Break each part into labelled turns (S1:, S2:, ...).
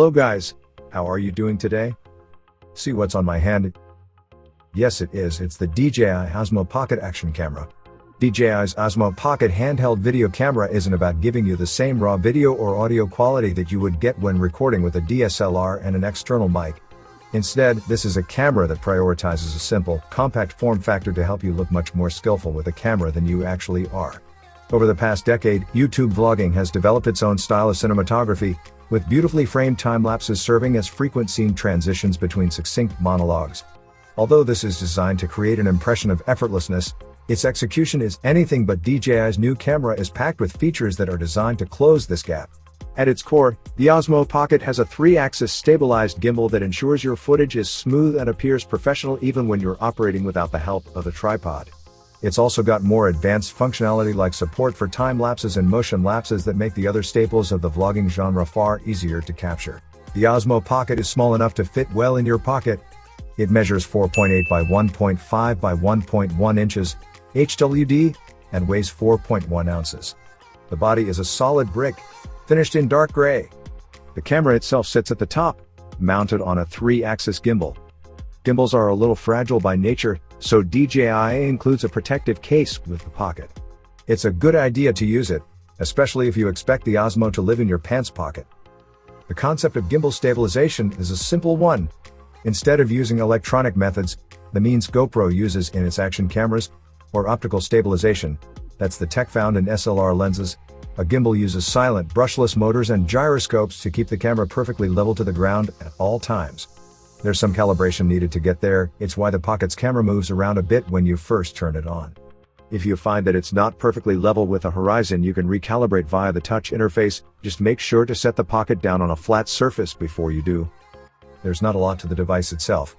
S1: Hello guys, how are you doing today? See what's on my hand? Yes it is, it's the Dji Osmo Pocket action camera. Dji's Osmo Pocket handheld video camera isn't about giving you the same raw video or audio quality that you would get when recording with a DSLR and an external mic. Instead, this is a camera that prioritizes a simple, compact form factor to help you look much more skillful with a camera than you actually are. Over the past decade, YouTube vlogging has developed its own style of cinematography, with beautifully framed time-lapses serving as frequent scene transitions between succinct monologues. Although this is designed to create an impression of effortlessness, its execution is anything but. Dji's new camera is packed with features that are designed to close this gap. At its core, the Osmo Pocket has a 3-axis stabilized gimbal that ensures your footage is smooth and appears professional even when you're operating without the help of a tripod. It's also got more advanced functionality like support for time lapses and motion lapses that make the other staples of the vlogging genre far easier to capture. The Osmo Pocket is small enough to fit well in your pocket. It measures 4.8 by 1.5 by 1.1 inches, HWD, and weighs 4.1 ounces. The body is a solid brick, finished in dark gray. The camera itself sits at the top, mounted on a 3-axis gimbal. Gimbals are a little fragile by nature, so Dji includes a protective case with the Pocket. It's a good idea to use it, especially if you expect the Osmo to live in your pants pocket. The concept of gimbal stabilization is a simple one. Instead of using electronic methods, the means GoPro uses in its action cameras, or optical stabilization, that's the tech found in SLR lenses, a gimbal uses silent brushless motors and gyroscopes to keep the camera perfectly level to the ground at all times. There's some calibration needed to get there, it's why the Pocket's camera moves around a bit when you first turn it on. If you find that it's not perfectly level with the horizon, you can recalibrate via the touch interface. Just make sure to set the Pocket down on a flat surface before you do. There's not a lot to the device itself.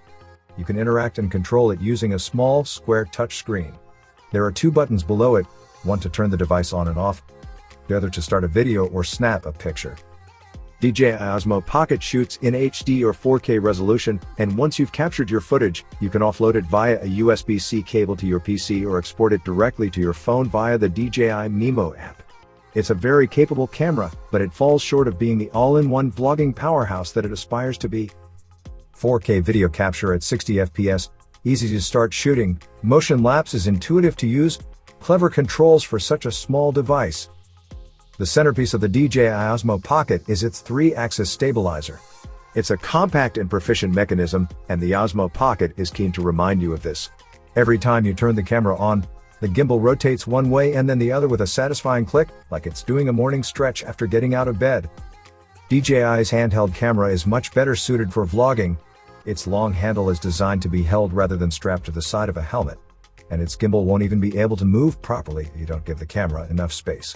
S1: You can interact and control it using a small, square touch screen. There are 2 buttons below it, one to turn the device on and off, the other to start a video or snap a picture. Dji Osmo Pocket shoots in HD or 4K resolution, and once you've captured your footage, you can offload it via a USB-C cable to your PC or export it directly to your phone via the Dji Mimo app. It's a very capable camera, but it falls short of being the all-in-one vlogging powerhouse that it aspires to be. 4K video capture at 60 FPS, easy to start shooting, motion lapse is intuitive to use, clever controls for such a small device. The centerpiece of the Dji Osmo Pocket is its 3-axis stabilizer. It's a compact and proficient mechanism, and the Osmo Pocket is keen to remind you of this. Every time you turn the camera on, the gimbal rotates one way and then the other with a satisfying click, like it's doing a morning stretch after getting out of bed. Dji's handheld camera is much better suited for vlogging. Its long handle is designed to be held rather than strapped to the side of a helmet, and its gimbal won't even be able to move properly if you don't give the camera enough space.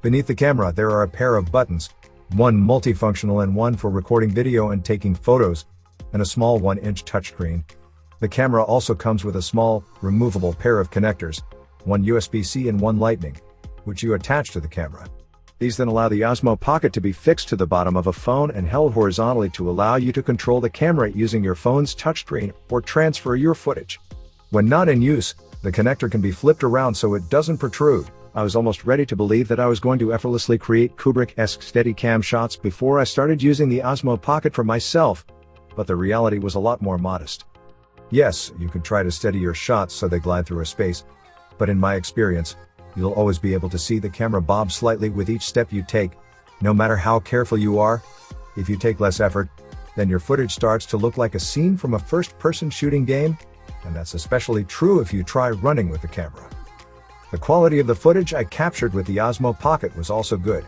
S1: Beneath the camera there are a pair of buttons, one multifunctional and one for recording video and taking photos, and a small 1-inch touchscreen. The camera also comes with a small, removable pair of connectors, one USB-C and one Lightning, which you attach to the camera. These then allow the Osmo Pocket to be fixed to the bottom of a phone and held horizontally to allow you to control the camera using your phone's touchscreen or transfer your footage. When not in use, the connector can be flipped around so it doesn't protrude. I was almost ready to believe that I was going to effortlessly create Kubrick-esque Steadicam shots before I started using the Osmo Pocket for myself, but the reality was a lot more modest. Yes, you can try to steady your shots so they glide through a space, but in my experience, you'll always be able to see the camera bob slightly with each step you take, no matter how careful you are. If you take less effort, then your footage starts to look like a scene from a first-person shooting game, and that's especially true if you try running with the camera. The quality of the footage I captured with the Osmo Pocket was also good.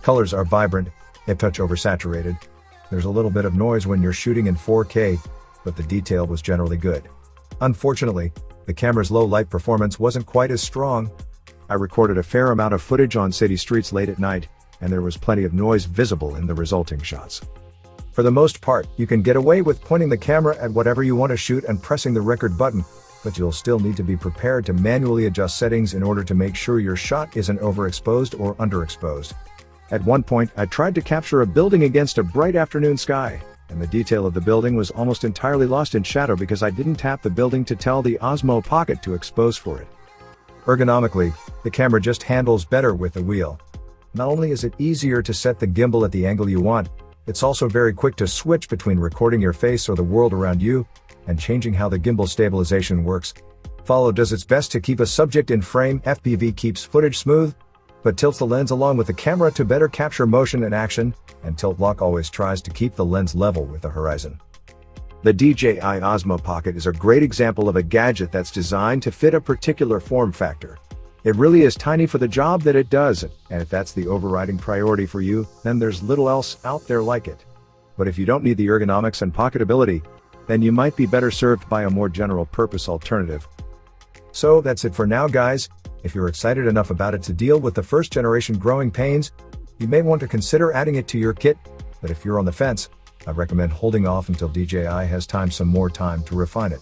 S1: Colors are vibrant, a touch oversaturated. There's a little bit of noise when you're shooting in 4K, but the detail was generally good. Unfortunately, the camera's low light performance wasn't quite as strong. I recorded a fair amount of footage on city streets late at night, and there was plenty of noise visible in the resulting shots. For the most part, you can get away with pointing the camera at whatever you want to shoot and pressing the record button, but you'll still need to be prepared to manually adjust settings in order to make sure your shot isn't overexposed or underexposed. At one point, I tried to capture a building against a bright afternoon sky, and the detail of the building was almost entirely lost in shadow because I didn't tap the building to tell the Osmo Pocket to expose for it. Ergonomically, the camera just handles better with the wheel. Not only is it easier to set the gimbal at the angle you want, It's also very quick to switch between recording your face or the world around you, and changing how the gimbal stabilization works. Follow does its best to keep a subject in frame. FPV keeps footage smooth, but tilts the lens along with the camera to better capture motion and action, and tilt lock always tries to keep the lens level with the horizon. The Dji Osmo Pocket is a great example of a gadget that's designed to fit a particular form factor. It really is tiny for the job that it does, and if that's the overriding priority for you, then there's little else out there like it. But if you don't need the ergonomics and pocketability, then you might be better served by a more general purpose alternative. So that's it for now, guys. If you're excited enough about it to deal with the first generation growing pains, you may want to consider adding it to your kit, but if you're on the fence, I recommend holding off until DJI has some more time to refine it.